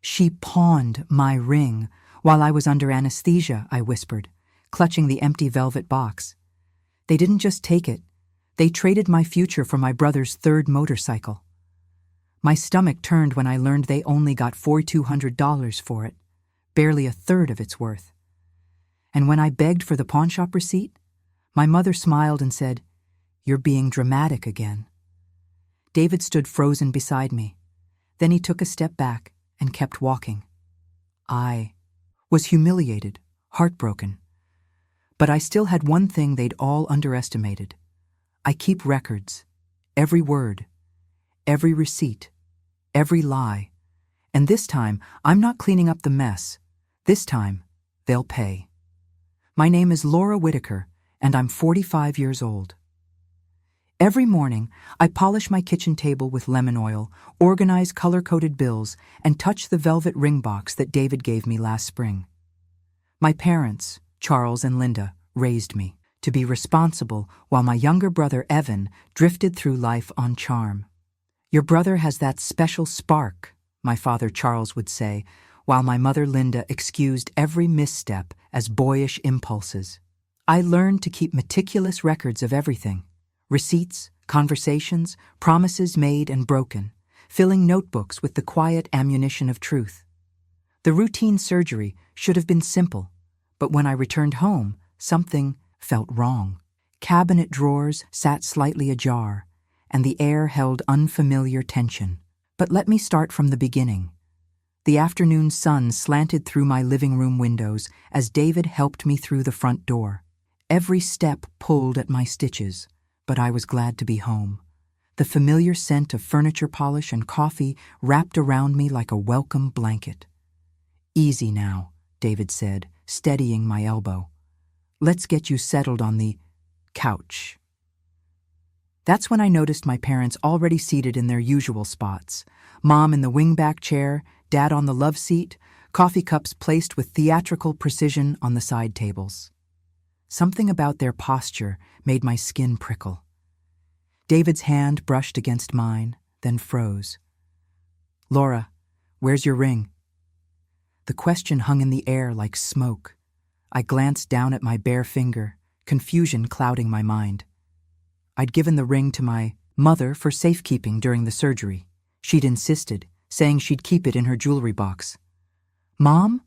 She pawned my ring while I was under anesthesia, I whispered, clutching the empty velvet box. They didn't just take it. They traded my future for my brother's third motorcycle. My stomach turned when I learned they only got $4,200 for it, barely a third of its worth. And when I begged for the pawnshop receipt, my mother smiled and said, "You're being dramatic again." David stood frozen beside me. Then he took a step back and kept walking. I was humiliated, heartbroken. But I still had one thing they'd all underestimated. I keep records, every word, every receipt, every lie. And this time, I'm not cleaning up the mess. This time, they'll pay. My name is Laura Whitaker, and I'm 45 years old. Every morning, I polish my kitchen table with lemon oil, organize color-coded bills, and touch the velvet ring box that David gave me last spring. My parents, Charles and Linda, raised me to be responsible while my younger brother Evan drifted through life on charm. "Your brother has that special spark," my father Charles would say, while my mother Linda excused every misstep as boyish impulses. I learned to keep meticulous records of everything. Receipts, conversations, promises made and broken, filling notebooks with the quiet ammunition of truth. The routine surgery should have been simple, but when I returned home, something felt wrong. Cabinet drawers sat slightly ajar, and the air held unfamiliar tension. But let me start from the beginning. The afternoon sun slanted through my living room windows as David helped me through the front door. Every step pulled at my stitches, but I was glad to be home. The familiar scent of furniture polish and coffee wrapped around me like a welcome blanket. "Easy now," David said, steadying my elbow. "Let's get you settled on the couch." That's when I noticed my parents already seated in their usual spots. Mom in the wingback chair, Dad on the love seat, coffee cups placed with theatrical precision on the side tables. Something about their posture made my skin prickle. David's hand brushed against mine, then froze. "Laura, where's your ring?" The question hung in the air like smoke. I glanced down at my bare finger, confusion clouding my mind. I'd given the ring to my mother for safekeeping during the surgery. She'd insisted, saying she'd keep it in her jewelry box. "Mom?"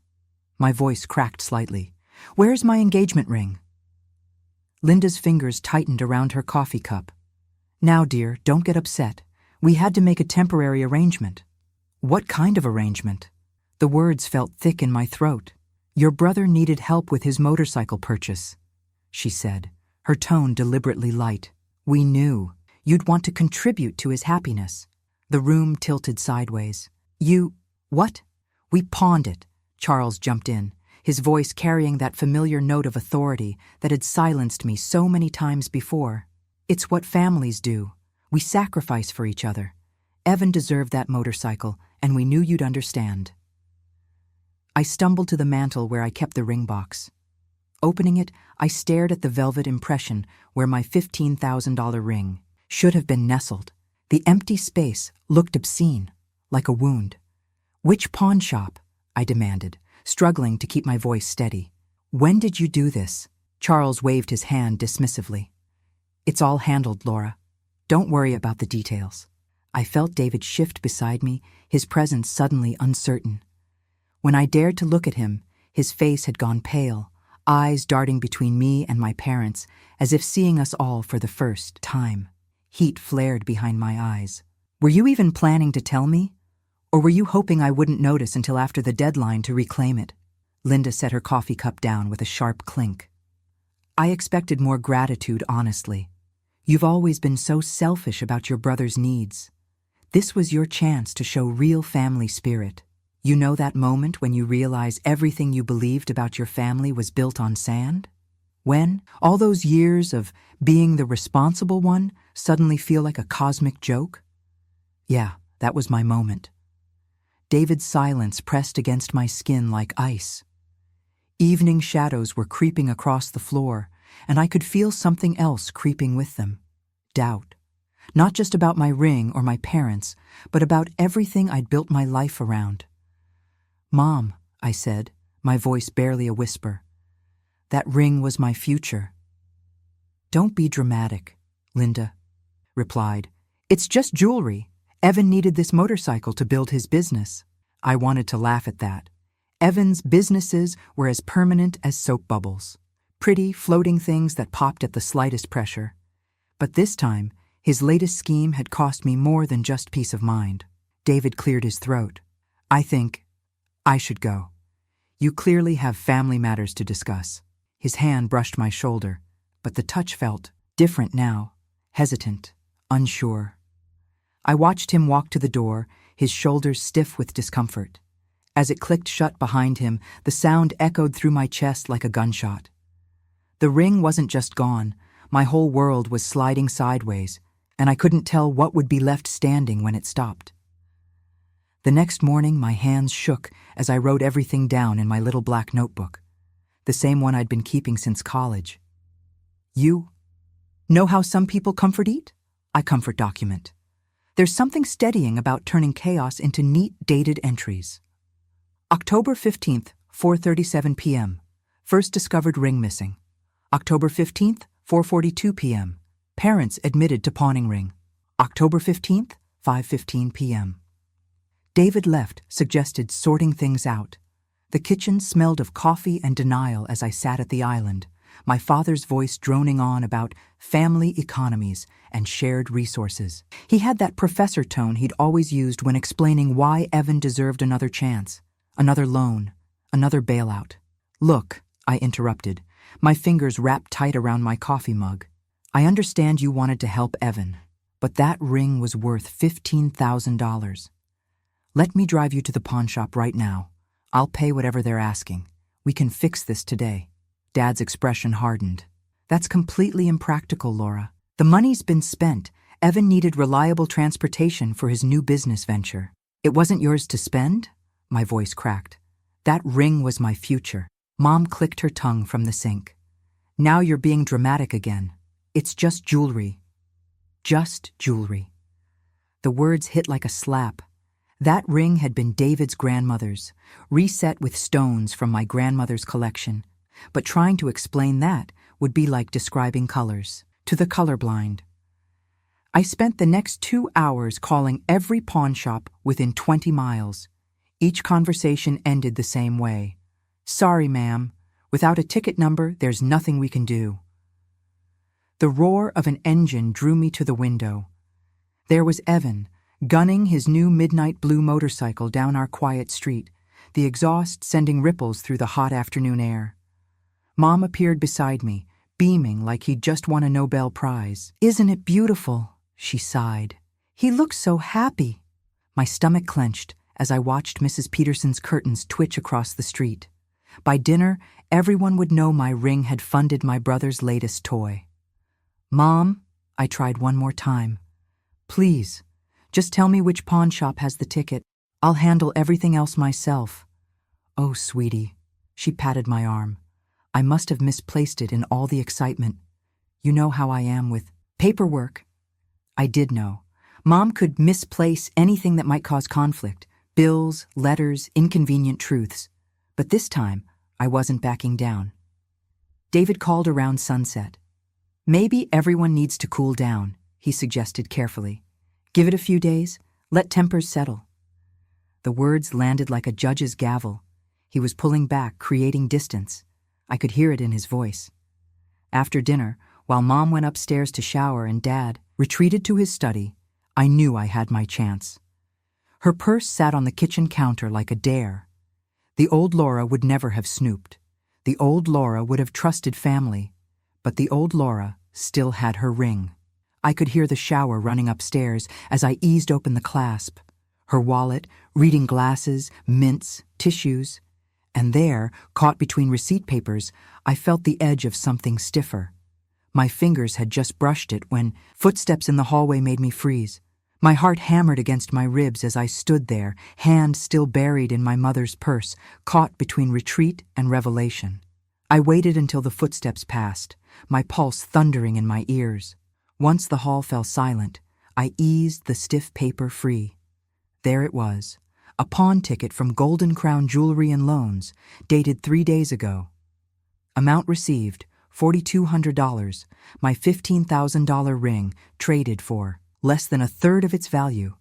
My voice cracked slightly. "Where's my engagement ring?" Linda's fingers tightened around her coffee cup. "Now, dear, don't get upset. We had to make a temporary arrangement." "What kind of arrangement?" The words felt thick in my throat. "Your brother needed help with his motorcycle purchase," she said, her tone deliberately light. "We knew you'd want to contribute to his happiness." The room tilted sideways. "You... what?" "We pawned it," Charles jumped in, his voice carrying that familiar note of authority that had silenced me so many times before. "It's what families do. We sacrifice for each other. Evan deserved that motorcycle, and we knew you'd understand." I stumbled to the mantel where I kept the ring box. Opening it, I stared at the velvet impression where my $15,000 ring should have been nestled. The empty space looked obscene, like a wound. "Which pawn shop?" I demanded, struggling to keep my voice steady. "When did you do this?" Charles waved his hand dismissively. "It's all handled, Laura. Don't worry about the details." I felt David shift beside me, his presence suddenly uncertain. When I dared to look at him, his face had gone pale, eyes darting between me and my parents, as if seeing us all for the first time. Heat flared behind my eyes. "Were you even planning to tell me? Or were you hoping I wouldn't notice until after the deadline to reclaim it?" Linda set her coffee cup down with a sharp clink. "I expected more gratitude, honestly. You've always been so selfish about your brother's needs. This was your chance to show real family spirit. You know that moment when you realize everything you believed about your family was built on sand? When all those years of being the responsible one suddenly feel like a cosmic joke? Yeah, that was my moment." David's silence pressed against my skin like ice. Evening shadows were creeping across the floor, and I could feel something else creeping with them. Doubt. Not just about my ring or my parents, but about everything I'd built my life around. Mom, I said, my voice barely a whisper. That ring was my future. Don't be dramatic, Linda replied. It's just jewelry. Evan needed this motorcycle to build his business. I wanted to laugh at that. Evan's businesses were as permanent as soap bubbles. Pretty, floating things that popped at the slightest pressure. But this time, his latest scheme had cost me more than just peace of mind. David cleared his throat. I think I should go. You clearly have family matters to discuss. His hand brushed my shoulder, but the touch felt different now, hesitant, unsure. I watched him walk to the door, his shoulders stiff with discomfort. As it clicked shut behind him, the sound echoed through my chest like a gunshot. The ring wasn't just gone, my whole world was sliding sideways, and I couldn't tell what would be left standing when it stopped. The next morning, my hands shook as I wrote everything down in my little black notebook, the same one I'd been keeping since college. You know how some people comfort eat? I comfort document. There's something steadying about turning chaos into neat, dated entries. October 15th, 4:37 p.m. First discovered ring missing. October 15th, 4:42 p.m. Parents admitted to pawning ring. October 15th, 5:15 p.m. David left, suggested sorting things out. The kitchen smelled of coffee and denial as I sat at the island, my father's voice droning on about family economies and shared resources. He had that professor tone he'd always used when explaining why Evan deserved another chance, another loan, another bailout. Look, I interrupted, my fingers wrapped tight around my coffee mug. I understand you wanted to help Evan, but that ring was worth $15,000. Let me drive you to the pawn shop right now. I'll pay whatever they're asking. We can fix this today. Dad's expression hardened. That's completely impractical, Laura. The money's been spent. Evan needed reliable transportation for his new business venture. It wasn't yours to spend? My voice cracked. That ring was my future. Mom clicked her tongue from the sink. Now you're being dramatic again. It's just jewelry. Just jewelry. The words hit like a slap. That ring had been David's grandmother's, reset with stones from my grandmother's collection. But trying to explain that would be like describing colors to the colorblind. I spent the next 2 hours calling every pawn shop within 20 miles. Each conversation ended the same way. Sorry, ma'am. Without a ticket number, there's nothing we can do. The roar of an engine drew me to the window. There was Evan, gunning his new midnight blue motorcycle down our quiet street, the exhaust sending ripples through the hot afternoon air. Mom appeared beside me, beaming like he'd just won a Nobel Prize. Isn't it beautiful? She sighed. He looks so happy. My stomach clenched as I watched Mrs. Peterson's curtains twitch across the street. By dinner, everyone would know my ring had funded my brother's latest toy. Mom, I tried one more time. Please, just tell me which pawn shop has the ticket. I'll handle everything else myself. Oh, sweetie. She patted my arm. I must have misplaced it in all the excitement. You know how I am with paperwork. I did know. Mom could misplace anything that might cause conflict. Bills, letters, inconvenient truths. But this time, I wasn't backing down. David called around sunset. Maybe everyone needs to cool down, he suggested carefully. Give it a few days, let tempers settle. The words landed like a judge's gavel. He was pulling back, creating distance. I could hear it in his voice. After dinner, while Mom went upstairs to shower and Dad retreated to his study, I knew I had my chance. Her purse sat on the kitchen counter like a dare. The old Laura would never have snooped. The old Laura would have trusted family. But the old Laura still had her ring. I could hear the shower running upstairs as I eased open the clasp. Her wallet, reading glasses, mints, tissues. And there, caught between receipt papers, I felt the edge of something stiffer. My fingers had just brushed it when footsteps in the hallway made me freeze. My heart hammered against my ribs as I stood there, hand still buried in my mother's purse, caught between retreat and revelation. I waited until the footsteps passed, my pulse thundering in my ears. Once the hall fell silent, I eased the stiff paper free. There it was, A pawn ticket from Golden Crown Jewelry and Loans, dated 3 days ago. Amount received, $4,200. My $15,000 ring traded for less than a third of its value.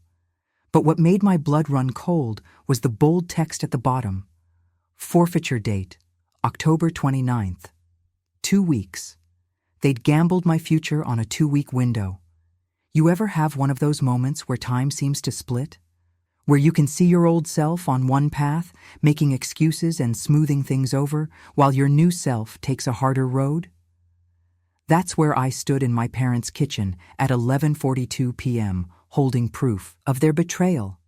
But what made my blood run cold was the bold text at the bottom. Forfeiture date, October 29th. 2 weeks. They'd gambled my future on a 2-week window. You ever have one of those moments where time seems to split? Where you can see your old self on one path, making excuses and smoothing things over, while your new self takes a harder road? That's where I stood in my parents' kitchen at 11:42 p.m., holding proof of their betrayal.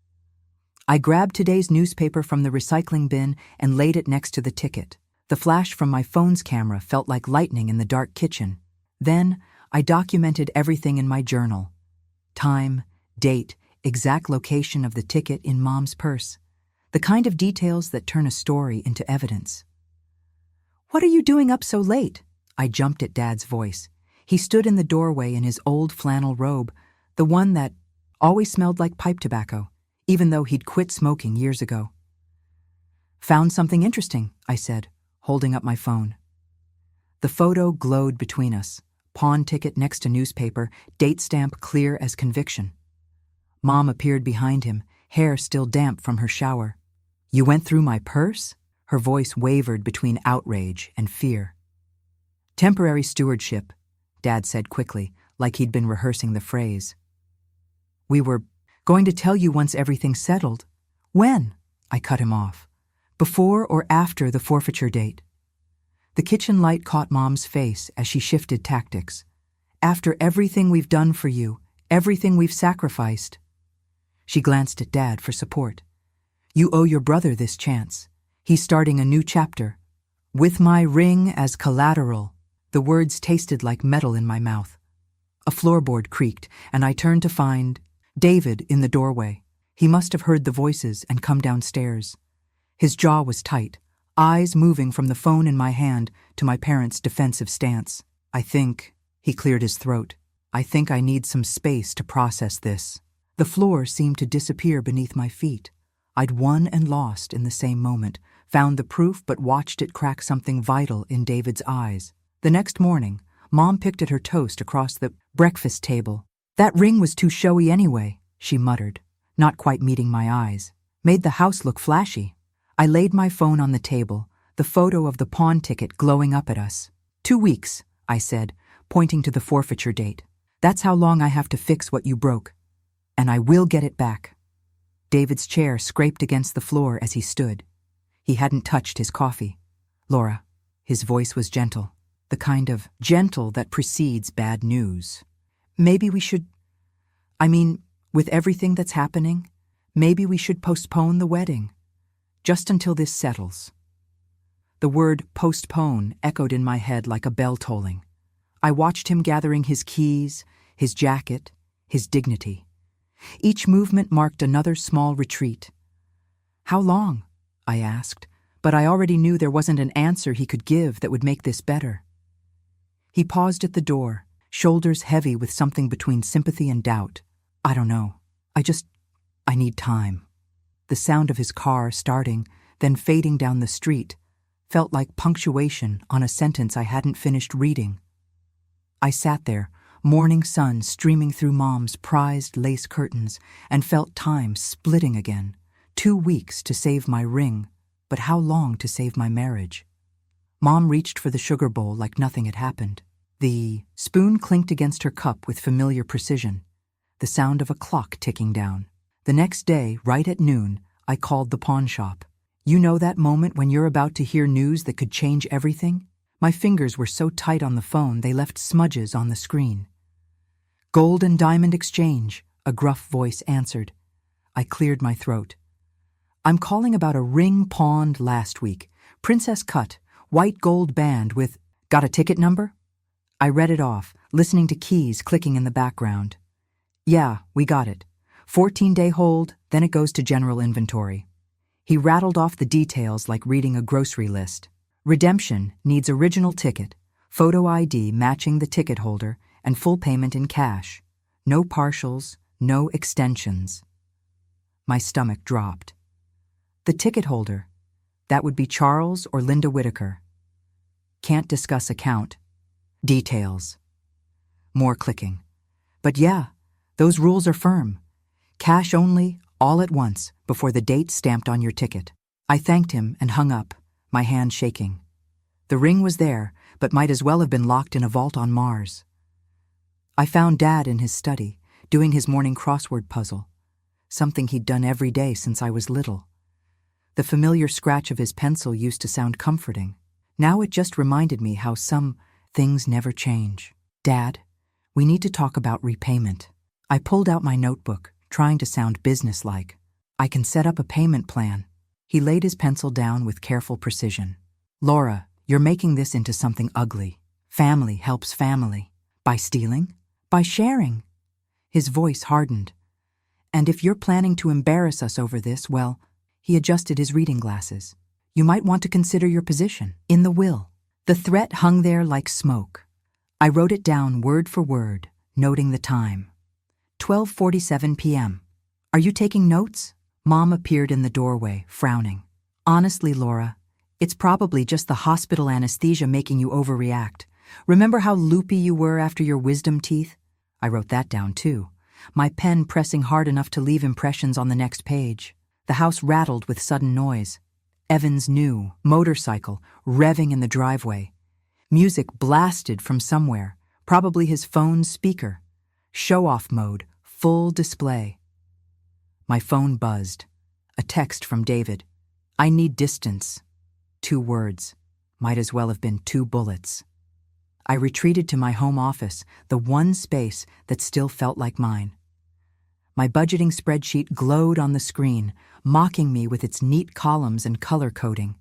I grabbed today's newspaper from the recycling bin and laid it next to the ticket. The flash from my phone's camera felt like lightning in the dark kitchen. Then, I documented everything in my journal. Time, date, exact location of the ticket in Mom's purse. The kind of details that turn a story into evidence. "What are you doing up so late?" I jumped at Dad's voice. He stood in the doorway in his old flannel robe, the one that always smelled like pipe tobacco, even though he'd quit smoking years ago. "Found something interesting," I said, holding up my phone. The photo glowed between us. Pawn ticket next to newspaper, date stamp clear as conviction. Mom appeared behind him, hair still damp from her shower. "You went through my purse?" Her voice wavered between outrage and fear. "Temporary stewardship," Dad said quickly, like he'd been rehearsing the phrase. "We were going to tell you once everything's settled." "When?" I cut him off. "Before or after the forfeiture date?" The kitchen light caught Mom's face as she shifted tactics. "After everything we've done for you, everything we've sacrificed." She glanced at Dad for support. "You owe your brother this chance. He's starting a new chapter. With my ring as collateral." The words tasted like metal in my mouth. A floorboard creaked, and I turned to find David in the doorway. He must have heard the voices and come downstairs. His jaw was tight, eyes moving from the phone in my hand to my parents' defensive stance. He cleared his throat. "I think I need some space to process this." The floor seemed to disappear beneath my feet. I'd won and lost in the same moment, found the proof but watched it crack something vital in David's eyes. The next morning, Mom picked at her toast across the breakfast table. "That ring was too showy anyway," she muttered, not quite meeting my eyes. "Made the house look flashy." I laid my phone on the table, the photo of the pawn ticket glowing up at us. 2 weeks, I said, pointing to the forfeiture date. "That's how long I have to fix what you broke. And I will get it back." David's chair scraped against the floor as he stood. He hadn't touched his coffee. "Laura," his voice was gentle, the kind of gentle that precedes bad news. "Maybe we should, with everything that's happening, maybe we should postpone the wedding. Just until this settles." The word postpone echoed in my head like a bell tolling. I watched him gathering his keys, his jacket, his dignity. Each movement marked another small retreat. "How long?" I asked, but I already knew there wasn't an answer he could give that would make this better. He paused at the door, shoulders heavy with something between sympathy and doubt. "I don't know. I need time." The sound of his car starting, then fading down the street, felt like punctuation on a sentence I hadn't finished reading. I sat there, morning sun streaming through Mom's prized lace curtains, and felt time splitting again. 2 weeks to save my ring, but how long to save my marriage? Mom reached for the sugar bowl like nothing had happened. The spoon clinked against her cup with familiar precision, the sound of a clock ticking down. The next day, right at noon, I called the pawn shop. You know that moment when you're about to hear news that could change everything? My fingers were so tight on the phone they left smudges on the screen. "Gold and Diamond Exchange," a gruff voice answered. I cleared my throat. "I'm calling about a ring pawned last week. Princess cut, white gold band with, got a ticket number?" I read it off, listening to keys clicking in the background. "Yeah, we got it. 14-day hold, then it goes to general inventory." He rattled off the details like reading a grocery list. "Redemption needs original ticket, photo ID matching the ticket holder, and full payment in cash. No partials, no extensions." My stomach dropped. The ticket holder. That would be Charles or Linda Whitaker. Can't discuss account. Details. More clicking. But yeah, those rules are firm. Cash only, all at once, before the date stamped on your ticket. I thanked him and hung up, my hand shaking. The ring was there, but might as well have been locked in a vault on Mars. I found Dad in his study, doing his morning crossword puzzle, something he'd done every day since I was little. The familiar scratch of his pencil used to sound comforting. Now it just reminded me how some things never change. Dad, we need to talk about repayment. I pulled out my notebook, trying to sound businesslike. I can set up a payment plan. He laid his pencil down with careful precision. Laura, you're making this into something ugly. Family helps family. By stealing? By sharing. His voice hardened. And if you're planning to embarrass us over this, well, he adjusted his reading glasses. You might want to consider your position in the will. The threat hung there like smoke. I wrote it down word for word, noting the time. 12:47 p.m. Are you taking notes? Mom appeared in the doorway, frowning. Honestly, Laura, it's probably just the hospital anesthesia making you overreact. Remember how loopy you were after your wisdom teeth? I wrote that down too, my pen pressing hard enough to leave impressions on the next page. The house rattled with sudden noise. Evan's new motorcycle revving in the driveway. Music blasted from somewhere, probably his phone's speaker. Show-off mode, full display. My phone buzzed. A text from David. I need distance. 2 words. Might as well have been 2 bullets. I retreated to my home office, the one space that still felt like mine. My budgeting spreadsheet glowed on the screen, mocking me with its neat columns and color coding.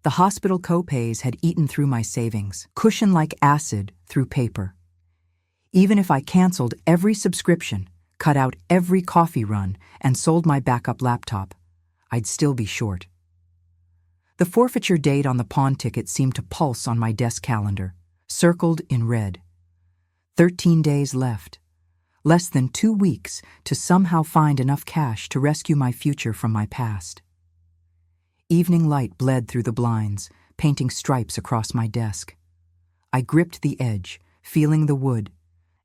The hospital copays had eaten through my savings, cushion like acid through paper. Even if I canceled every subscription, cut out every coffee run, and sold my backup laptop, I'd still be short. The forfeiture date on the pawn ticket seemed to pulse on my desk calendar, circled in red. 13 days left. Less than 2 weeks to somehow find enough cash to rescue my future from my past. Evening light bled through the blinds, painting stripes across my desk. I gripped the edge, feeling the wood,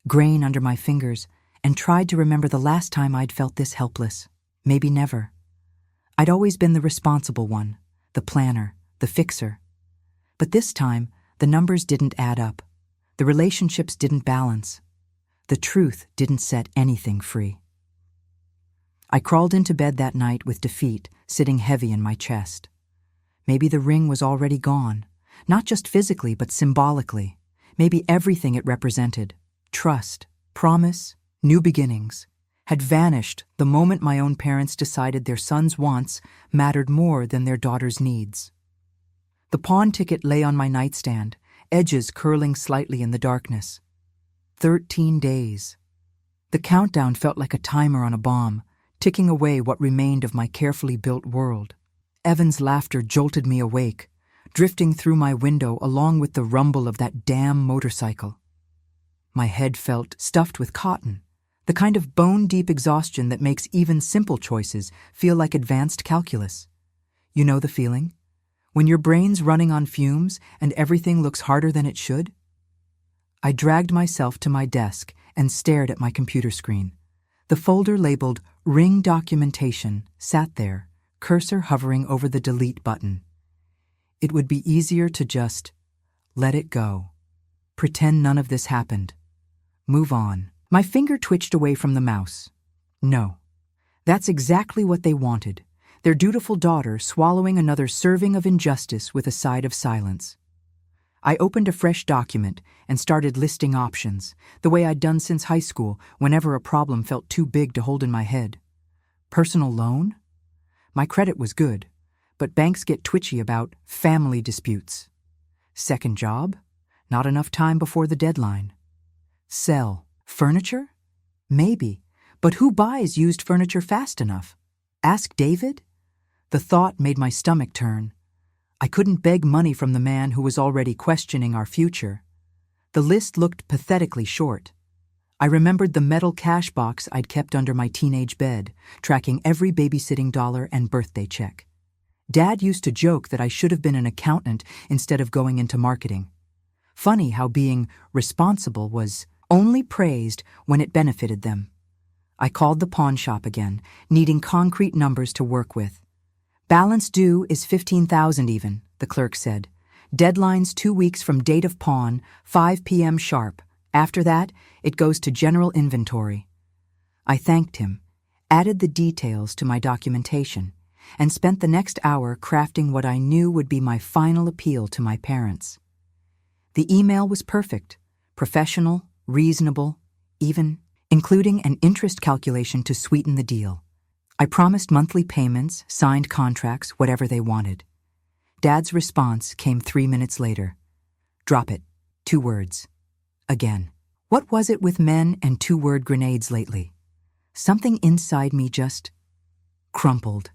grain under my fingers, and tried to remember the last time I'd felt this helpless. Maybe never. I'd always been the responsible one, the planner, the fixer. But this time, the numbers didn't add up. The relationships didn't balance. The truth didn't set anything free. I crawled into bed that night with defeat sitting heavy in my chest. Maybe the ring was already gone, not just physically but symbolically. Maybe everything it represented, trust, promise, new beginnings, had vanished the moment my own parents decided their son's wants mattered more than their daughter's needs. The pawn ticket lay on my nightstand, edges curling slightly in the darkness. 13 days. The countdown felt like a timer on a bomb, ticking away what remained of my carefully built world. Evan's laughter jolted me awake, drifting through my window along with the rumble of that damn motorcycle. My head felt stuffed with cotton, the kind of bone-deep exhaustion that makes even simple choices feel like advanced calculus. You know the feeling? When your brain's running on fumes and everything looks harder than it should? I dragged myself to my desk and stared at my computer screen. The folder labeled Ring Documentation sat there, cursor hovering over the delete button. It would be easier to just let it go. Pretend none of this happened. Move on. My finger twitched away from the mouse. No. That's exactly what they wanted. Their dutiful daughter swallowing another serving of injustice with a side of silence. I opened a fresh document and started listing options, the way I'd done since high school whenever a problem felt too big to hold in my head. Personal loan? My credit was good, but banks get twitchy about family disputes. Second job? Not enough time before the deadline. Sell. Furniture? Maybe, but who buys used furniture fast enough? Ask David? The thought made my stomach turn. I couldn't beg money from the man who was already questioning our future. The list looked pathetically short. I remembered the metal cash box I'd kept under my teenage bed, tracking every babysitting dollar and birthday check. Dad used to joke that I should have been an accountant instead of going into marketing. Funny how being responsible was only praised when it benefited them. I called the pawn shop again, needing concrete numbers to work with. Balance due is $15,000 even, the clerk said. Deadline's 2 weeks from date of pawn, 5 p.m. sharp. After that, it goes to general inventory. I thanked him, added the details to my documentation, and spent the next hour crafting what I knew would be my final appeal to my parents. The email was perfect, professional, reasonable, even including an interest calculation to sweeten the deal. I promised monthly payments, signed contracts, whatever they wanted. Dad's response came 3 minutes later. Drop it. 2 words. Again. What was it with men and 2-word grenades lately? Something inside me just crumpled.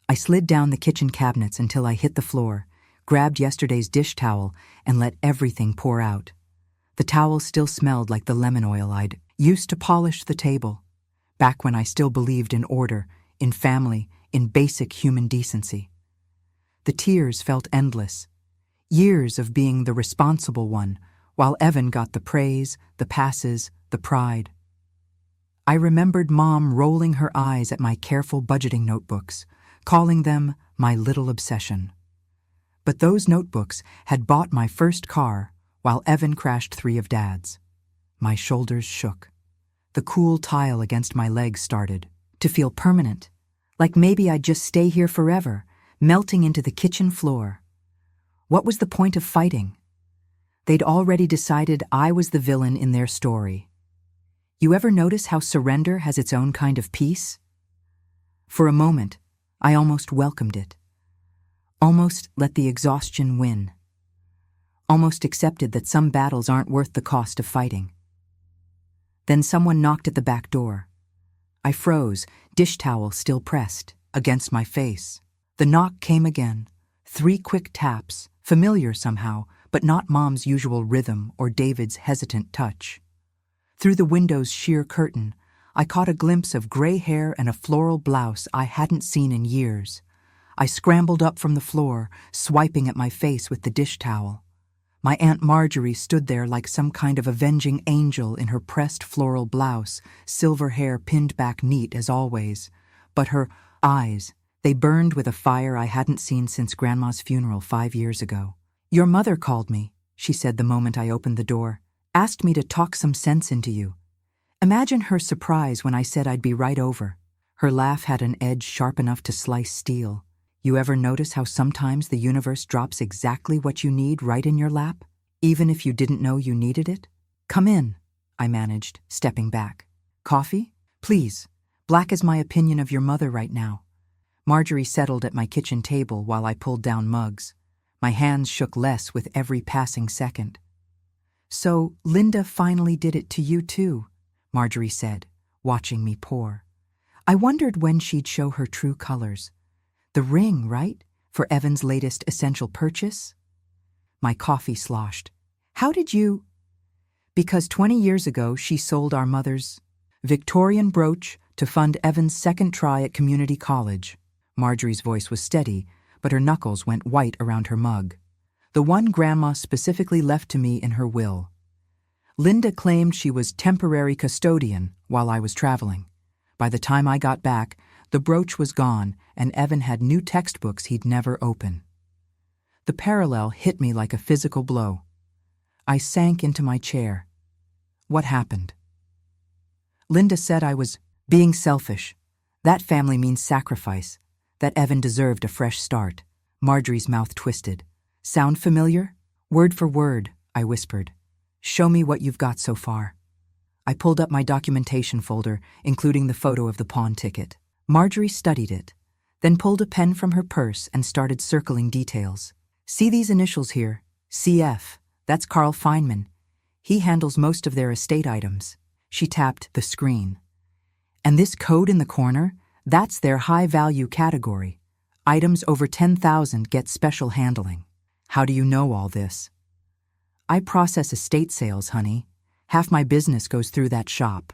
I slid down the kitchen cabinets until I hit the floor, grabbed yesterday's dish towel, and let everything pour out. The towel still smelled like the lemon oil I'd used to polish the table, back when I still believed in order, in family, in basic human decency. The tears felt endless. Years of being the responsible one, while Evan got the praise, the passes, the pride. I remembered Mom rolling her eyes at my careful budgeting notebooks, calling them my little obsession. But those notebooks had bought my first car, while Evan crashed 3 of Dad's. My shoulders shook. The cool tile against my legs started to feel permanent, like maybe I'd just stay here forever, melting into the kitchen floor. What was the point of fighting? They'd already decided I was the villain in their story. You ever notice how surrender has its own kind of peace? For a moment, I almost welcomed it. Almost let the exhaustion win. Almost accepted that some battles aren't worth the cost of fighting. Then someone knocked at the back door. I froze, dish towel still pressed against my face. The knock came again. 3 quick taps, familiar somehow, but not Mom's usual rhythm or David's hesitant touch. Through the window's sheer curtain, I caught a glimpse of gray hair and a floral blouse I hadn't seen in years. I scrambled up from the floor, swiping at my face with the dish towel. My Aunt Marjorie stood there like some kind of avenging angel in her pressed floral blouse, silver hair pinned back neat as always. But her eyes, they burned with a fire I hadn't seen since Grandma's funeral 5 years ago. "Your mother called me," she said the moment I opened the door. "Asked me to talk some sense into you." Imagine her surprise when I said I'd be right over. Her laugh had an edge sharp enough to slice steel. You ever notice how sometimes the universe drops exactly what you need right in your lap, even if you didn't know you needed it? "Come in," I managed, stepping back. "Coffee? Please. Black is my opinion of your mother right now." Marjorie settled at my kitchen table while I pulled down mugs. My hands shook less with every passing second. "So Linda finally did it to you too," Marjorie said, watching me pour. I wondered when she'd show her true colors. The ring, right? For Evan's latest essential purchase? My coffee sloshed. "How did you—" "Because 20 years ago she sold our mother's Victorian brooch to fund Evan's second try at community college." Marjorie's voice was steady, but her knuckles went white around her mug. "The one Grandma specifically left to me in her will. Linda claimed she was temporary custodian while I was traveling. By the time I got back, the brooch was gone, and Evan had new textbooks he'd never open." The parallel hit me like a physical blow. I sank into my chair. What happened? Linda said I was being selfish. That family means sacrifice. That Evan deserved a fresh start. Marjorie's mouth twisted. "Sound familiar?" "Word for word," I whispered. "Show me what you've got so far." I pulled up my documentation folder, including the photo of the pawn ticket. Marjorie studied it, then pulled a pen from her purse and started circling details. "See these initials here? CF. That's Carl Feynman. He handles most of their estate items." She tapped the screen. "And this code in the corner? That's their high-value category. Items over 10,000 get special handling." "How do you know all this?" "I process estate sales, honey. Half my business goes through that shop."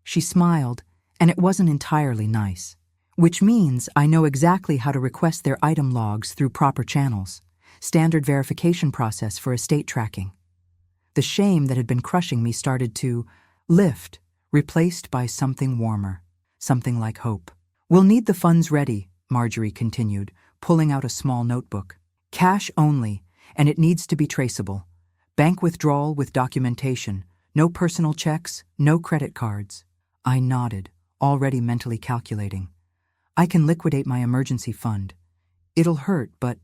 She smiled, and it wasn't entirely nice. Which means I know exactly how to request their item logs through proper channels. Standard verification process for estate tracking. The shame that had been crushing me started to lift, replaced by something warmer, something like hope. "We'll need the funds ready," Marjorie continued, pulling out a small notebook. "Cash only, and it needs to be traceable. Bank withdrawal with documentation. No personal checks, no credit cards." I nodded, already mentally calculating. "I can liquidate my emergency fund. It'll hurt, but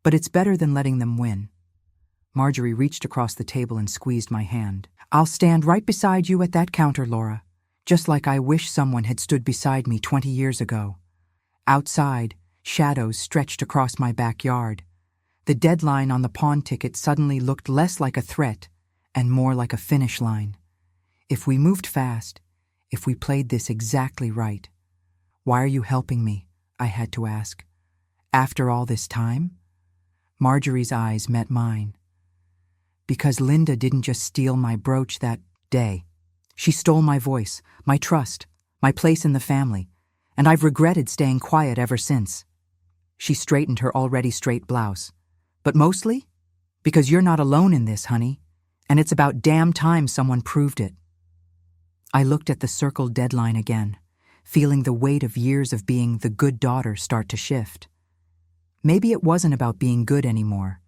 it's better than letting them win." Marjorie reached across the table and squeezed my hand. "I'll stand right beside you at that counter, Laura, just like I wish someone had stood beside me 20 years ago." Outside, shadows stretched across my backyard. The deadline on the pawn ticket suddenly looked less like a threat and more like a finish line. If we moved fast, if we played this exactly right. "Why are you helping me?" I had to ask. "After all this time?" Marjorie's eyes met mine. "Because Linda didn't just steal my brooch that day. She stole my voice, my trust, my place in the family, and I've regretted staying quiet ever since." She straightened her already straight blouse. "But mostly, because you're not alone in this, honey, and it's about damn time someone proved it." I looked at the circled deadline again, feeling the weight of years of being the good daughter start to shift. Maybe it wasn't about being good anymore.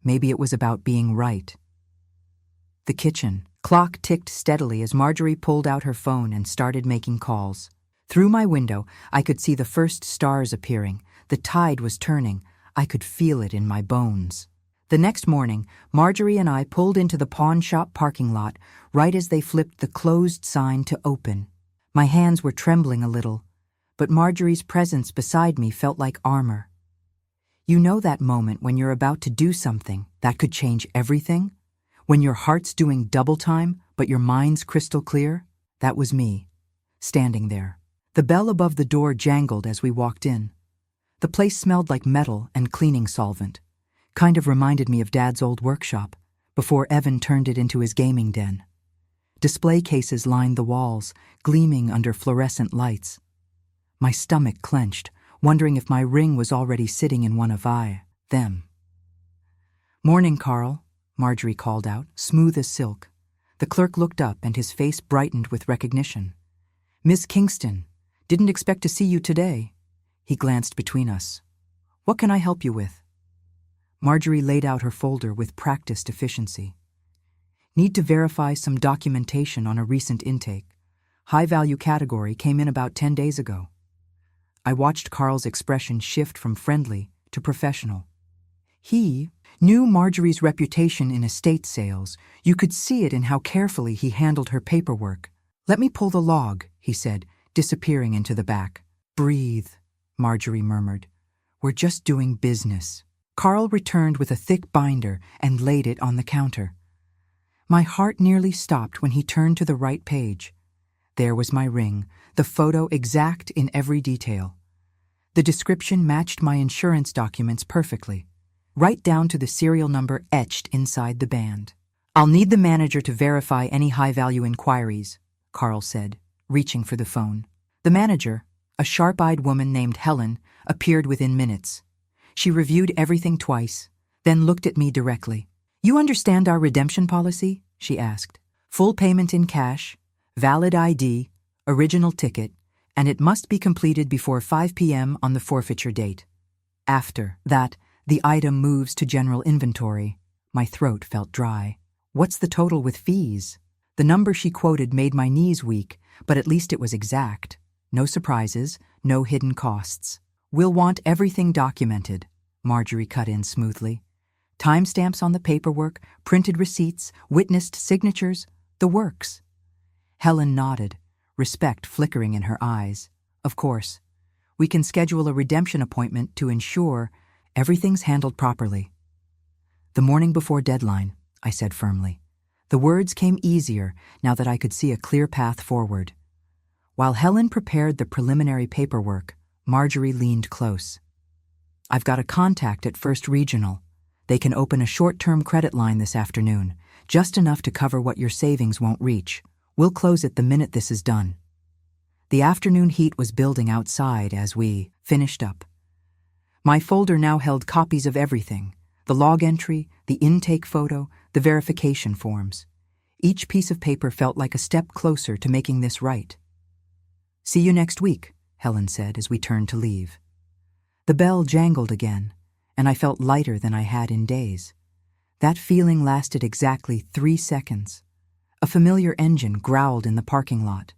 Maybe it was about being right. The kitchen clock ticked steadily as Marjorie pulled out her phone and started making calls. Through my window, I could see the first stars appearing. The tide was turning. I could feel it in my bones. The next morning, Marjorie and I pulled into the pawn shop parking lot right as they flipped the closed sign to open. My hands were trembling a little, but Marjorie's presence beside me felt like armor. You know that moment when you're about to do something that could change everything? When your heart's doing double time, but your mind's crystal clear? That was me, standing there. The bell above the door jangled as we walked in. The place smelled like metal and cleaning solvent. Kind of reminded me of Dad's old workshop, before Evan turned it into his gaming den. Display cases lined the walls, gleaming under fluorescent lights. My stomach clenched, wondering if my ring was already sitting in one of them. "Morning, Carl," Marjorie called out, smooth as silk. The clerk looked up and his face brightened with recognition. "Miss Kingston, didn't expect to see you today." He glanced between us. "What can I help you with?" Marjorie laid out her folder with practiced efficiency. "Need to verify some documentation on a recent intake. High-value category came in about 10 days ago." I watched Carl's expression shift from friendly to professional. He knew Marjorie's reputation in estate sales. You could see it in how carefully he handled her paperwork. "Let me pull the log," he said, disappearing into the back. "Breathe," Marjorie murmured. "We're just doing business." Carl returned with a thick binder and laid it on the counter. My heart nearly stopped when he turned to the right page. There was my ring, the photo exact in every detail. The description matched my insurance documents perfectly, right down to the serial number etched inside the band. "I'll need the manager to verify any high-value inquiries," Carl said, reaching for the phone. The manager, a sharp-eyed woman named Helen, appeared within minutes. She reviewed everything twice, then looked at me directly. "You understand our redemption policy?" she asked. "Full payment in cash, valid ID, original ticket, and it must be completed before 5 p.m. on the forfeiture date. After that, the item moves to general inventory." My throat felt dry. "What's the total with fees?" The number she quoted made my knees weak, but at least it was exact. No surprises, no hidden costs. "We'll want everything documented," Marjorie cut in smoothly. "Timestamps on the paperwork, printed receipts, witnessed signatures, the works." Helen nodded, respect flickering in her eyes. "Of course. We can schedule a redemption appointment to ensure everything's handled properly." "The morning before deadline," I said firmly. The words came easier now that I could see a clear path forward. While Helen prepared the preliminary paperwork, Marjorie leaned close. "I've got a contact at First Regional. They can open a short-term credit line this afternoon, just enough to cover what your savings won't reach. We'll close it the minute this is done." The afternoon heat was building outside as we finished up. My folder now held copies of everything: the log entry, the intake photo, the verification forms. Each piece of paper felt like a step closer to making this right. "See you next week," Helen said as we turned to leave. The bell jangled again, and I felt lighter than I had in days. That feeling lasted exactly 3 seconds. A familiar engine growled in the parking lot.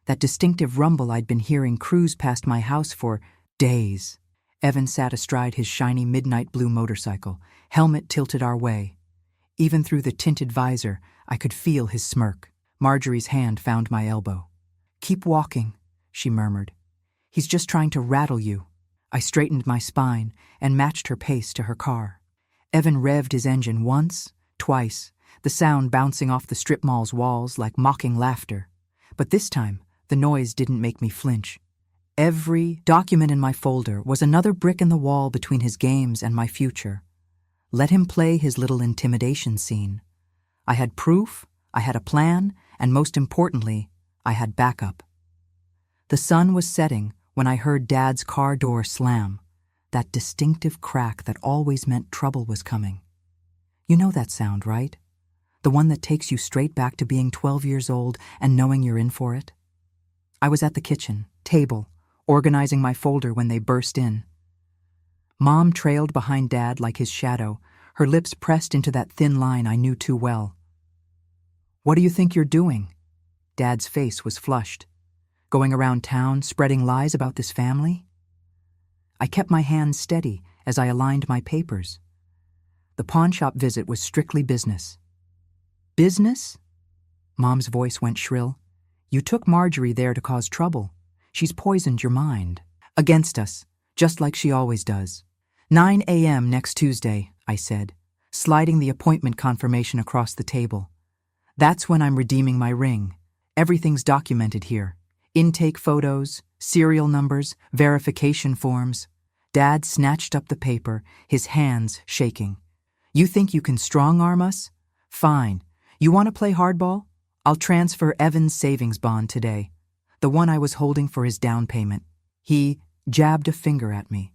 That distinctive rumble I'd been hearing cruise past my house for days. Evan sat astride his shiny midnight blue motorcycle, helmet tilted our way. Even through the tinted visor, I could feel his smirk. Marjorie's hand found my elbow. "Keep walking," she murmured. "He's just trying to rattle you." I straightened my spine and matched her pace to her car. Evan revved his engine once, twice, the sound bouncing off the strip mall's walls like mocking laughter. But this time, the noise didn't make me flinch. Every document in my folder was another brick in the wall between his games and my future. Let him play his little intimidation scene. I had proof, I had a plan, and most importantly, I had backup. The sun was setting when I heard Dad's car door slam, that distinctive crack that always meant trouble was coming. You know that sound, right? The one that takes you straight back to being 12 years old and knowing you're in for it. I was at the kitchen table, organizing my folder when they burst in. Mom trailed behind Dad like his shadow, her lips pressed into that thin line I knew too well. "What do you think you're doing?" Dad's face was flushed. "Going around town spreading lies about this family?" I kept my hands steady as I aligned my papers. The pawnshop visit was strictly business. "Business?" Mom's voice went shrill. "You took Marjorie there to cause trouble. She's poisoned your mind. Against us, just like she always does." 9 a.m. next Tuesday, I said, sliding the appointment confirmation across the table. "That's when I'm redeeming my ring. Everything's documented here. Intake photos, serial numbers, verification forms." Dad snatched up the paper, his hands shaking. "You think you can strong-arm us? Fine. You want to play hardball? I'll transfer Evan's savings bond today, the one I was holding for his down payment." He jabbed a finger at me.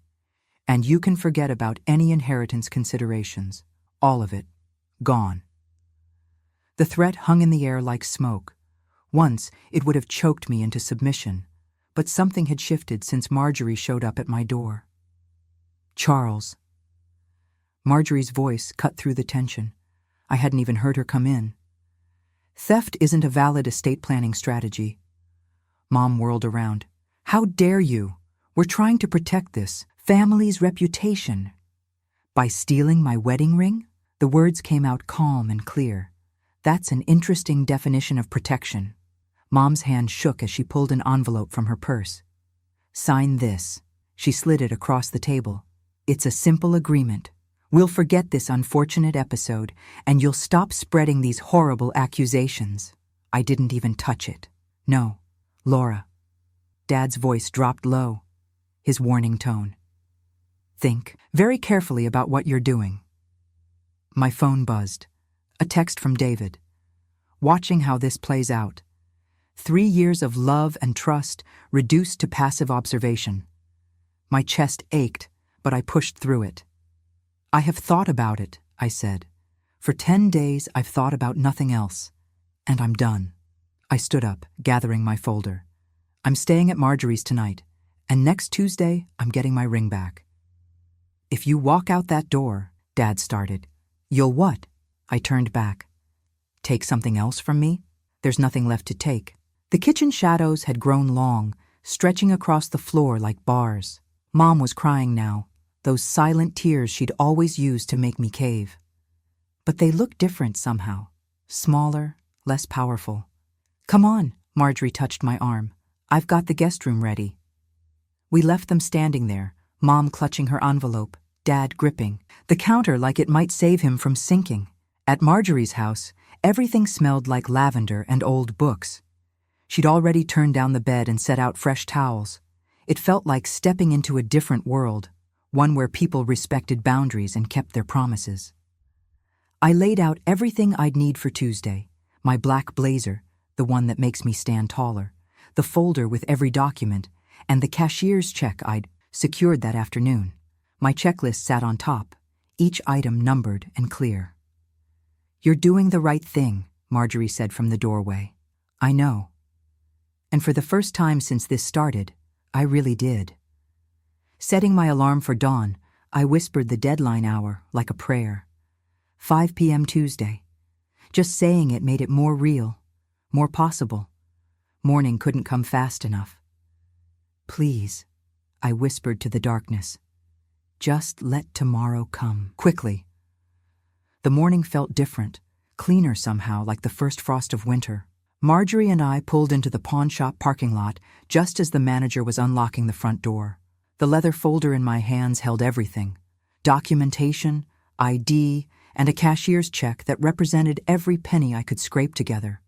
"And you can forget about any inheritance considerations. All of it. Gone." The threat hung in the air like smoke. Once, it would have choked me into submission, but something had shifted since Marjorie showed up at my door. "Charles." Marjorie's voice cut through the tension. I hadn't even heard her come in. "Theft isn't a valid estate planning strategy." Mom whirled around. "How dare you? We're trying to protect this family's reputation." "By stealing my wedding ring?" The words came out calm and clear. "That's an interesting definition of protection." Mom's hand shook as she pulled an envelope from her purse. "Sign this." She slid it across the table. "It's a simple agreement. We'll forget this unfortunate episode, and you'll stop spreading these horrible accusations." I didn't even touch it. "No, Laura." Dad's voice dropped low, his warning tone. "Think very carefully about what you're doing." My phone buzzed. A text from David. "Watching how this plays out. 3 years of love and trust reduced to passive observation." My chest ached, but I pushed through it. "I have thought about it," I said. "For 10 days I've thought about nothing else. And I'm done." I stood up, gathering my folder. "I'm staying at Marjorie's tonight, and next Tuesday I'm getting my ring back." "If you walk out that door," Dad started. "You'll what?" I turned back. "Take something else from me?" "There's nothing left to take." The kitchen shadows had grown long, stretching across the floor like bars. Mom was crying now, those silent tears she'd always used to make me cave. But they looked different somehow, smaller, less powerful. "Come on," Marjorie touched my arm. "I've got the guest room ready." We left them standing there, Mom clutching her envelope, Dad gripping the counter like it might save him from sinking. At Marjorie's house, everything smelled like lavender and old books. She'd already turned down the bed and set out fresh towels. It felt like stepping into a different world, one where people respected boundaries and kept their promises. I laid out everything I'd need for Tuesday: my black blazer, the one that makes me stand taller, the folder with every document, and the cashier's check I'd secured that afternoon. My checklist sat on top, each item numbered and clear. "You're doing the right thing," Marjorie said from the doorway. "I know." And for the first time since this started, I really did. Setting my alarm for dawn, I whispered the deadline hour like a prayer. 5 p.m. Tuesday. Just saying it made it more real, more possible. Morning couldn't come fast enough. "Please," I whispered to the darkness. "Just let tomorrow come, quickly." The morning felt different, cleaner somehow, like the first frost of winter. Marjorie and I pulled into the pawn shop parking lot just as the manager was unlocking the front door. The leather folder in my hands held everything: documentation, ID, and a cashier's check that represented every penny I could scrape together.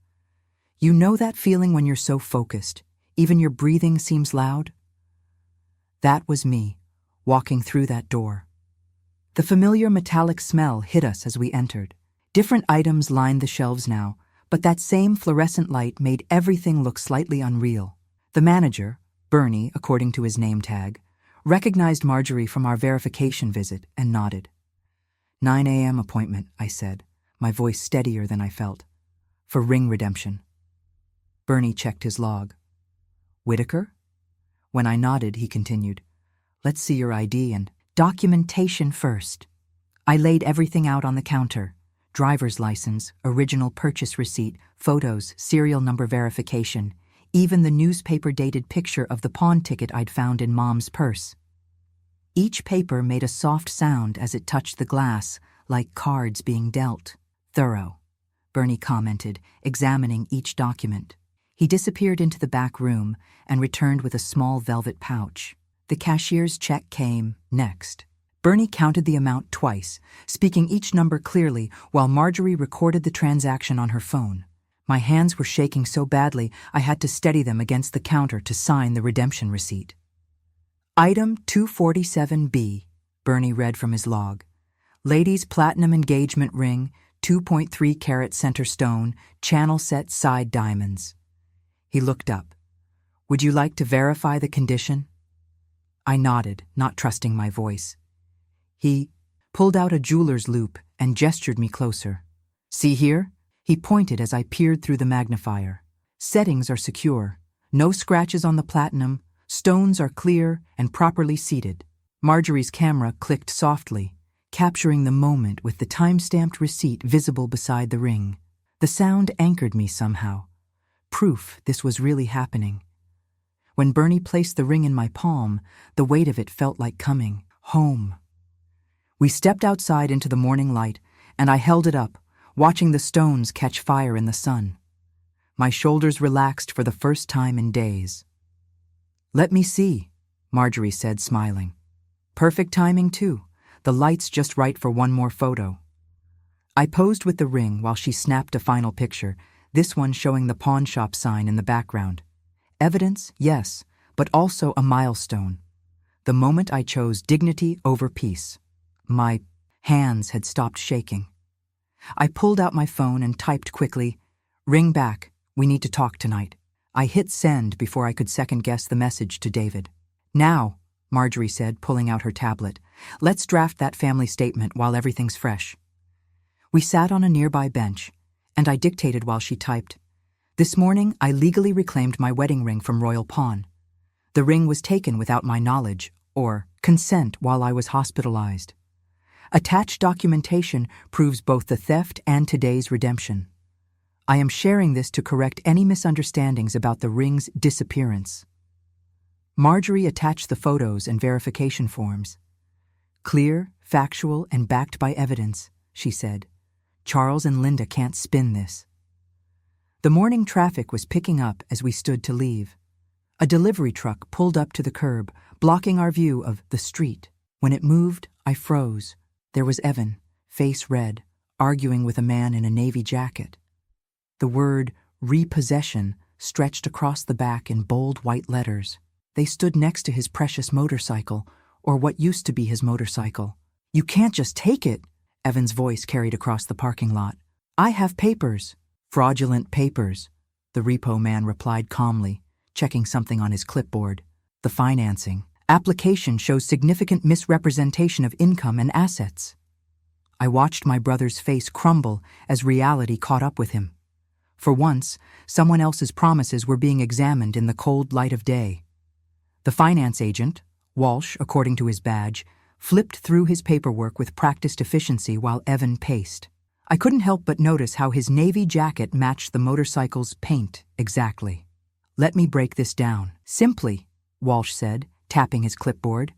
You know that feeling when you're so focused, even your breathing seems loud? That was me, walking through that door. The familiar metallic smell hit us as we entered. Different items lined the shelves now, but that same fluorescent light made everything look slightly unreal. The manager, Bernie according to his name tag, recognized Marjorie from our verification visit and nodded. 9 a.m. appointment, I said, my voice steadier than I felt. For ring redemption. Bernie checked his log. "Whitaker?" When I nodded, he continued, "Let's see your ID and documentation first." I laid everything out on the counter: driver's license, original purchase receipt, photos, serial number verification, even the newspaper-dated picture of the pawn ticket I'd found in Mom's purse. Each paper made a soft sound as it touched the glass, like cards being dealt. "Thorough," Bernie commented, examining each document. He disappeared into the back room and returned with a small velvet pouch. The cashier's check came next. Bernie counted the amount twice, speaking each number clearly while Marjorie recorded the transaction on her phone. My hands were shaking so badly I had to steady them against the counter to sign the redemption receipt. "Item 247B, Bernie read from his log. "Ladies' platinum engagement ring, 2.3 carat center stone, channel set side diamonds." He looked up. "Would you like to verify the condition?" I nodded, not trusting my voice. He pulled out a jeweler's loupe and gestured me closer. "See here?" He pointed as I peered through the magnifier. "Settings are secure. No scratches on the platinum. Stones are clear and properly seated." Marjorie's camera clicked softly, capturing the moment with the time-stamped receipt visible beside the ring. The sound anchored me somehow. Proof this was really happening. When Bernie placed the ring in my palm, the weight of it felt like coming home. We stepped outside into the morning light, and I held it up, watching the stones catch fire in the sun. My shoulders relaxed for the first time in days. "Let me see," Marjorie said, smiling. "Perfect timing, too. The light's just right for one more photo." I posed with the ring while she snapped a final picture, this one showing the pawn shop sign in the background. Evidence, yes, but also a milestone. The moment I chose dignity over peace. My hands had stopped shaking. I pulled out my phone and typed quickly, "Ring back, we need to talk tonight." I hit send before I could second-guess the message to David. "Now," Marjorie said, pulling out her tablet, "let's draft that family statement while everything's fresh." We sat on a nearby bench, and I dictated while she typed. "This morning, I legally reclaimed my wedding ring from Royal Pawn. The ring was taken without my knowledge or consent while I was hospitalized. Attached documentation proves both the theft and today's redemption. I am sharing this to correct any misunderstandings about the ring's disappearance." Marjorie attached the photos and verification forms. "Clear, factual, and backed by evidence," she said. "Charles and Linda can't spin this." The morning traffic was picking up as we stood to leave. A delivery truck pulled up to the curb, blocking our view of the street. When it moved, I froze. There was Evan, face red, arguing with a man in a navy jacket. The word repossession stretched across the back in bold white letters. They stood next to his precious motorcycle, or what used to be his motorcycle. "You can't just take it," Evan's voice carried across the parking lot. "I have papers." "Fraudulent papers," the repo man replied calmly, checking something on his clipboard. The financing application shows significant misrepresentation of income and assets. I watched my brother's face crumble as reality caught up with him. For once, someone else's promises were being examined in the cold light of day. The finance agent, Walsh according to his badge, flipped through his paperwork with practiced efficiency while Evan paced. I couldn't help but notice how his navy jacket matched the motorcycle's paint exactly. "Let me break this down. Simply," Walsh said, tapping his clipboard.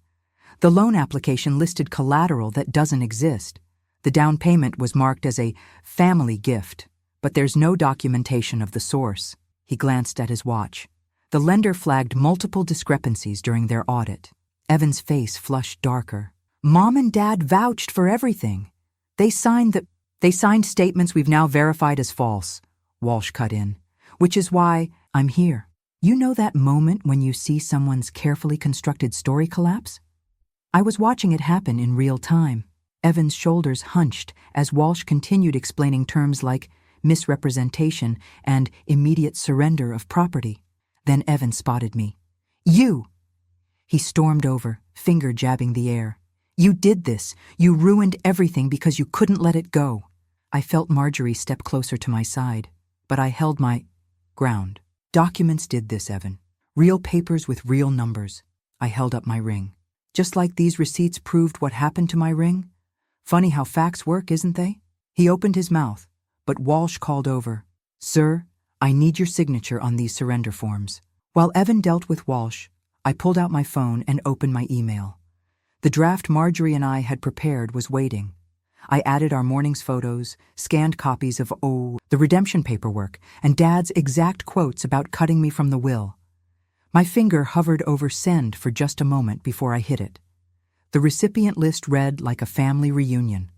"The loan application listed collateral that doesn't exist. The down payment was marked as a family gift, but there's no documentation of the source." He glanced at his watch. The lender flagged multiple discrepancies during their audit. Evan's face flushed darker. "Mom and Dad vouched for everything. They signed statements we've now verified as false," Walsh cut in, "which is why I'm here. You know that moment when you see someone's carefully constructed story collapse? I was watching it happen in real time." Evan's shoulders hunched as Walsh continued explaining terms like misrepresentation and immediate surrender of property. Then Evan spotted me. "You!" He stormed over, finger jabbing the air. "You did this. You ruined everything because you couldn't let it go." I felt Marjorie step closer to my side, but I held my ground. "Documents did this, Evan. Real papers with real numbers." I held up my ring. "Just like these receipts proved what happened to my ring? Funny how facts work, isn't they?" He opened his mouth, but Walsh called over. "Sir, I need your signature on these surrender forms." While Evan dealt with Walsh, I pulled out my phone and opened my email. The draft Marjorie and I had prepared was waiting. I added our morning's photos, scanned copies of the redemption paperwork, and Dad's exact quotes about cutting me from the will. My finger hovered over send for just a moment before I hit it. The recipient list read like a family reunion.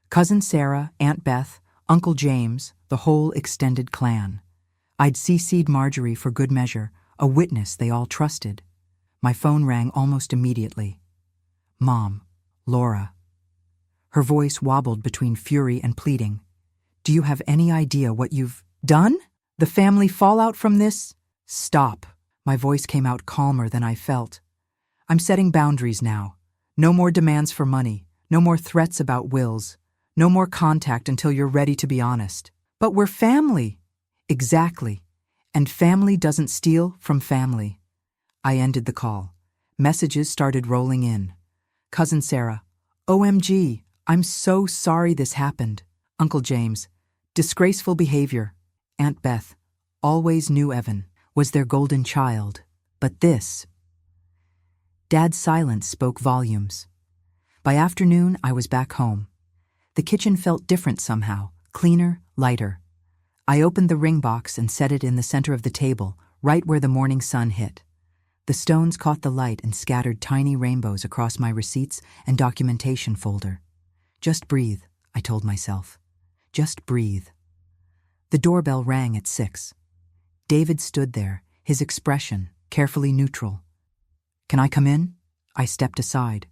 Cousin Sarah, Aunt Beth, Uncle James, the whole extended clan. I'd CC'd Marjorie for good measure, a witness they all trusted. My phone rang almost immediately. "Mom, Laura." Her voice wobbled between fury and pleading. "Do you have any idea what you've done? The family fallout from this?" "Stop." My voice came out calmer than I felt. "I'm setting boundaries now. No more demands for money, no more threats about wills, no more contact until you're ready to be honest." "But we're family." "Exactly. And family doesn't steal from family." I ended the call. Messages started rolling in. Cousin Sarah, "OMG, I'm so sorry this happened." Uncle James, "Disgraceful behavior." Aunt Beth, "Always knew Evan was their golden child, but this." Dad's silence spoke volumes. By afternoon, I was back home. The kitchen felt different somehow, cleaner, lighter. I opened the ring box and set it in the center of the table, right where the morning sun hit. The stones caught the light and scattered tiny rainbows across my receipts and documentation folder. Just breathe, I told myself. Just breathe. The doorbell rang at 6. David stood there, his expression carefully neutral. "Can I come in?" I stepped aside.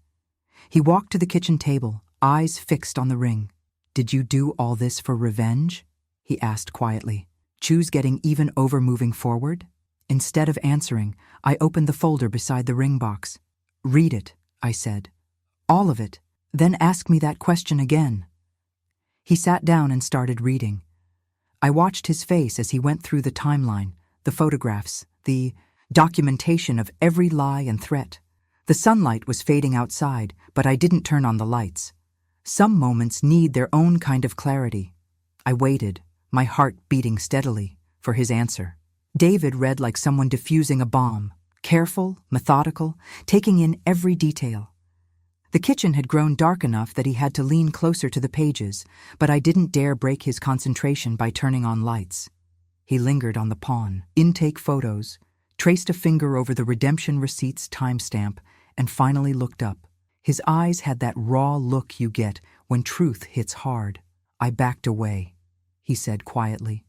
He walked to the kitchen table, eyes fixed on the ring. "Did you do all this for revenge?" he asked quietly. "Choose getting even over moving forward?" Instead of answering, I opened the folder beside the ring box. "Read it," I said. "All of it. Then ask me that question again." He sat down and started reading. I watched his face as he went through the timeline, the photographs, the documentation of every lie and threat. The sunlight was fading outside, but I didn't turn on the lights. Some moments need their own kind of clarity. I waited, my heart beating steadily, for his answer. David read like someone defusing a bomb, careful, methodical, taking in every detail. The kitchen had grown dark enough that he had to lean closer to the pages, but I didn't dare break his concentration by turning on lights. He lingered on the pawn, intake photos, traced a finger over the redemption receipt's timestamp, and finally looked up. His eyes had that raw look you get when truth hits hard. "I backed away," he said quietly.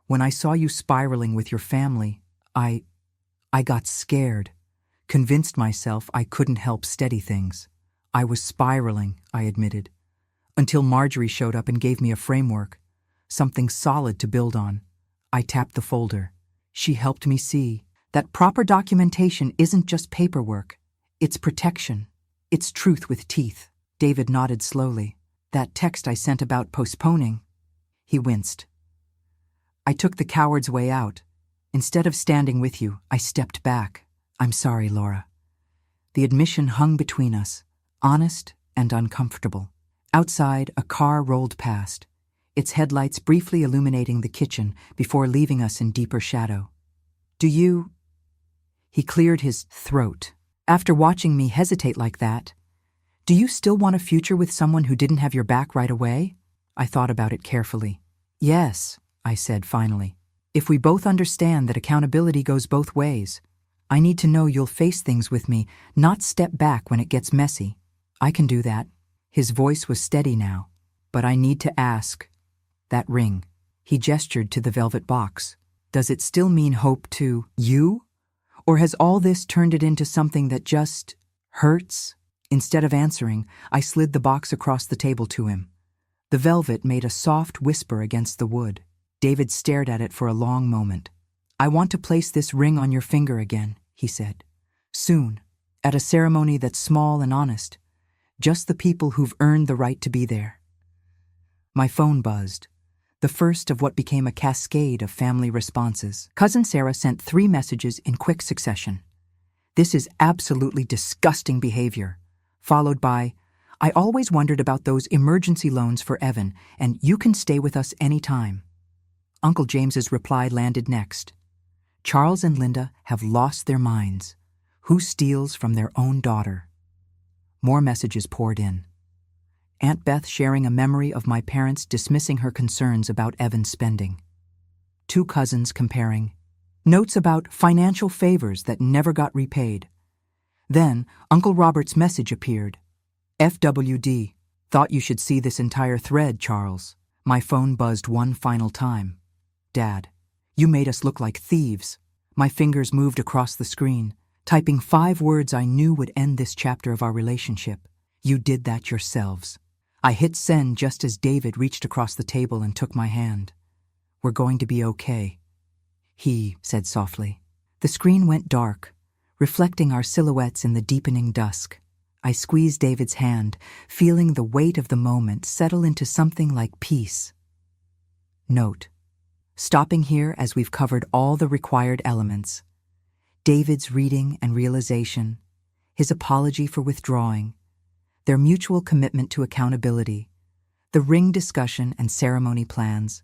"When I saw you spiraling with your family, I got scared, convinced myself I couldn't help steady things. I was spiraling," I admitted, until Marjorie showed up and gave me a framework, something solid to build on. I tapped the folder. She helped me see That proper documentation isn't just paperwork. It's protection. It's truth with teeth. David nodded slowly. That text I sent about postponing. He winced. I took the coward's way out. Instead of standing with you, I stepped back. I'm sorry, Laura. The admission hung between us, honest and uncomfortable. Outside, a car rolled past, its headlights briefly illuminating the kitchen before leaving us in deeper shadow. Do you... He cleared his throat. After watching me hesitate like that, do you still want a future with someone who didn't have your back right away? I thought about it carefully. Yes, I said finally. If we both understand that accountability goes both ways, I need to know you'll face things with me, not step back when it gets messy. I can do that. His voice was steady now. But I need to ask. That ring. He gestured to the velvet box. Does it still mean hope to you? Or has all this turned it into something that just hurts? Instead of answering, I slid the box across the table to him. The velvet made a soft whisper against the wood. David stared at it for a long moment. I want to place this ring on your finger again, he said. Soon, at a ceremony that's small and honest. Just the people who've earned the right to be there. My phone buzzed. The first of what became a cascade of family responses. Cousin Sarah sent 3 messages in quick succession. This is absolutely disgusting behavior. Followed by, I always wondered about those emergency loans for Evan, and you can stay with us anytime. Uncle James's reply landed next. Charles and Linda have lost their minds. Who steals from their own daughter? More messages poured in. Aunt Beth sharing a memory of my parents dismissing her concerns about Evan's spending. 2 cousins comparing. Notes about financial favors that never got repaid. Then, Uncle Robert's message appeared. FWD. Thought you should see this entire thread, Charles. My phone buzzed one final time. Dad, you made us look like thieves. My fingers moved across the screen, typing 5 words I knew would end this chapter of our relationship. You did that yourselves. I hit send just as David reached across the table and took my hand. We're going to be okay, he said softly. The screen went dark, reflecting our silhouettes in the deepening dusk. I squeezed David's hand, feeling the weight of the moment settle into something like peace. Note: stopping here as we've covered all the required elements. David's reading and realization, his apology for withdrawing, their mutual commitment to accountability, the ring discussion and ceremony plans,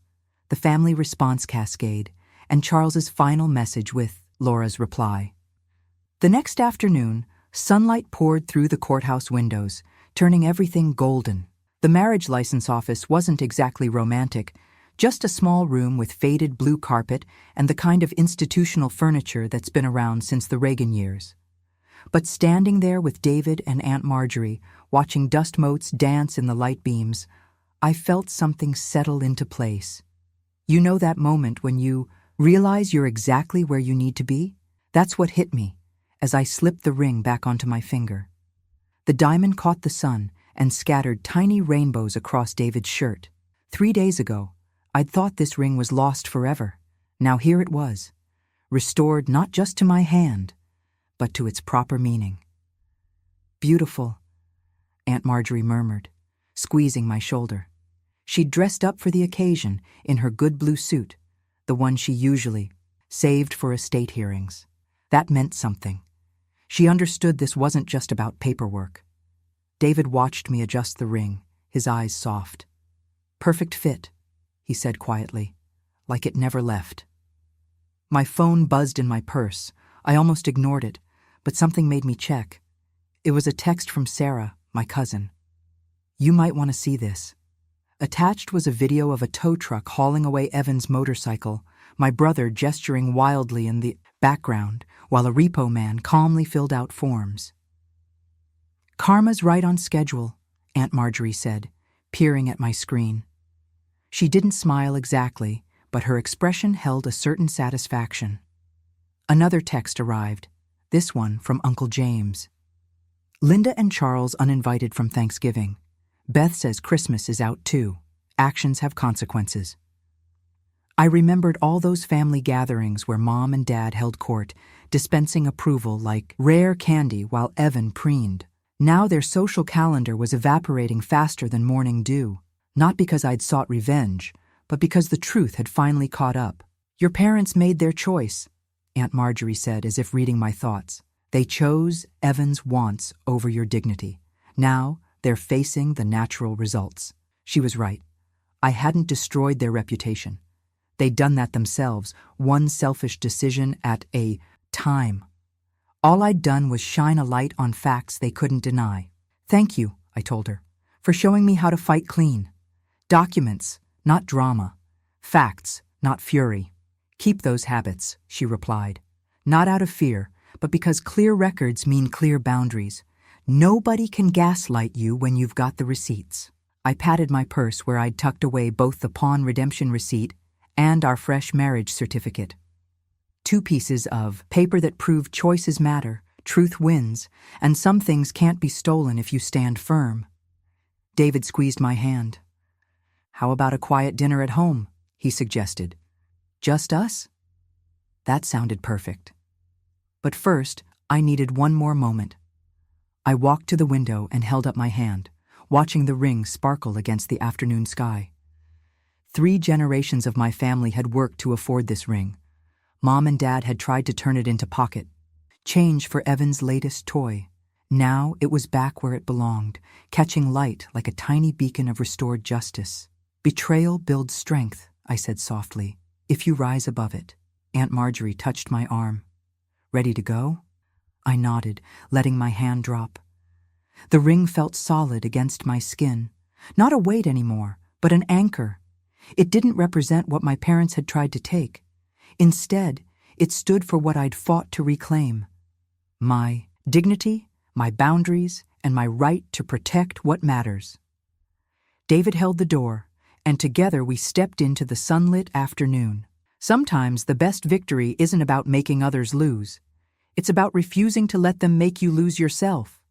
the family response cascade, and Charles's final message with Laura's reply. The next afternoon, sunlight poured through the courthouse windows, turning everything golden. The marriage license office wasn't exactly romantic, just a small room with faded blue carpet and the kind of institutional furniture that's been around since the Reagan years. But standing there with David and Aunt Marjorie, watching dust motes dance in the light beams, I felt something settle into place. You know that moment when you realize you're exactly where you need to be? That's what hit me as I slipped the ring back onto my finger. The diamond caught the sun and scattered tiny rainbows across David's shirt. 3 days ago, I'd thought this ring was lost forever. Now here it was, restored not just to my hand, but to its proper meaning. Beautiful, Aunt Marjorie murmured, squeezing my shoulder. She'd dressed up for the occasion in her good blue suit, the one she usually saved for estate hearings. That meant something. She understood this wasn't just about paperwork. David watched me adjust the ring, his eyes soft. Perfect fit, he said quietly, like it never left. My phone buzzed in my purse. I almost ignored it, but something made me check. It was a text from Sarah, my cousin. You might want to see this. Attached was a video of a tow truck hauling away Evan's motorcycle, my brother gesturing wildly in the background, while a repo man calmly filled out forms. Karma's right on schedule, Aunt Marjorie said, peering at my screen. She didn't smile exactly, but her expression held a certain satisfaction. Another text arrived, this one from Uncle James. Linda and Charles uninvited from Thanksgiving. Beth says Christmas is out too. Actions have consequences. I remembered all those family gatherings where Mom and Dad held court, dispensing approval like rare candy while Evan preened. Now their social calendar was evaporating faster than morning dew, not because I'd sought revenge, but because the truth had finally caught up. "Your parents made their choice," Aunt Marjorie said, as if reading my thoughts. "They chose Evan's wants over your dignity. Now they're facing the natural results." She was right. I hadn't destroyed their reputation. They'd done that themselves, one selfish decision at a time. All I'd done was shine a light on facts they couldn't deny. "Thank you," I told her, "for showing me how to fight clean. Documents, not drama. Facts, not fury." "Keep those habits," she replied. "Not out of fear, but because clear records mean clear boundaries. Nobody can gaslight you when you've got the receipts." I patted my purse where I'd tucked away both the pawn redemption receipt and our fresh marriage certificate. 2 pieces of paper that proved choices matter, truth wins, and some things can't be stolen if you stand firm. David squeezed my hand. "How about a quiet dinner at home?" he suggested. "Just us?" That sounded perfect. But first, I needed one more moment. I walked to the window and held up my hand, watching the ring sparkle against the afternoon sky. 3 generations of my family had worked to afford this ring. Mom and Dad had tried to turn it into pocket change for Evan's latest toy. Now it was back where it belonged, catching light like a tiny beacon of restored justice. "Betrayal builds strength," I said softly, "if you rise above it." Aunt Marjorie touched my arm. "Ready to go?" I nodded, letting my hand drop. The ring felt solid against my skin, not a weight anymore, but an anchor. It didn't represent what my parents had tried to take. Instead, it stood for what I'd fought to reclaim. My dignity, my boundaries, and my right to protect what matters. David held the door, and together we stepped into the sunlit afternoon. Sometimes the best victory isn't about making others lose. It's about refusing to let them make you lose yourself.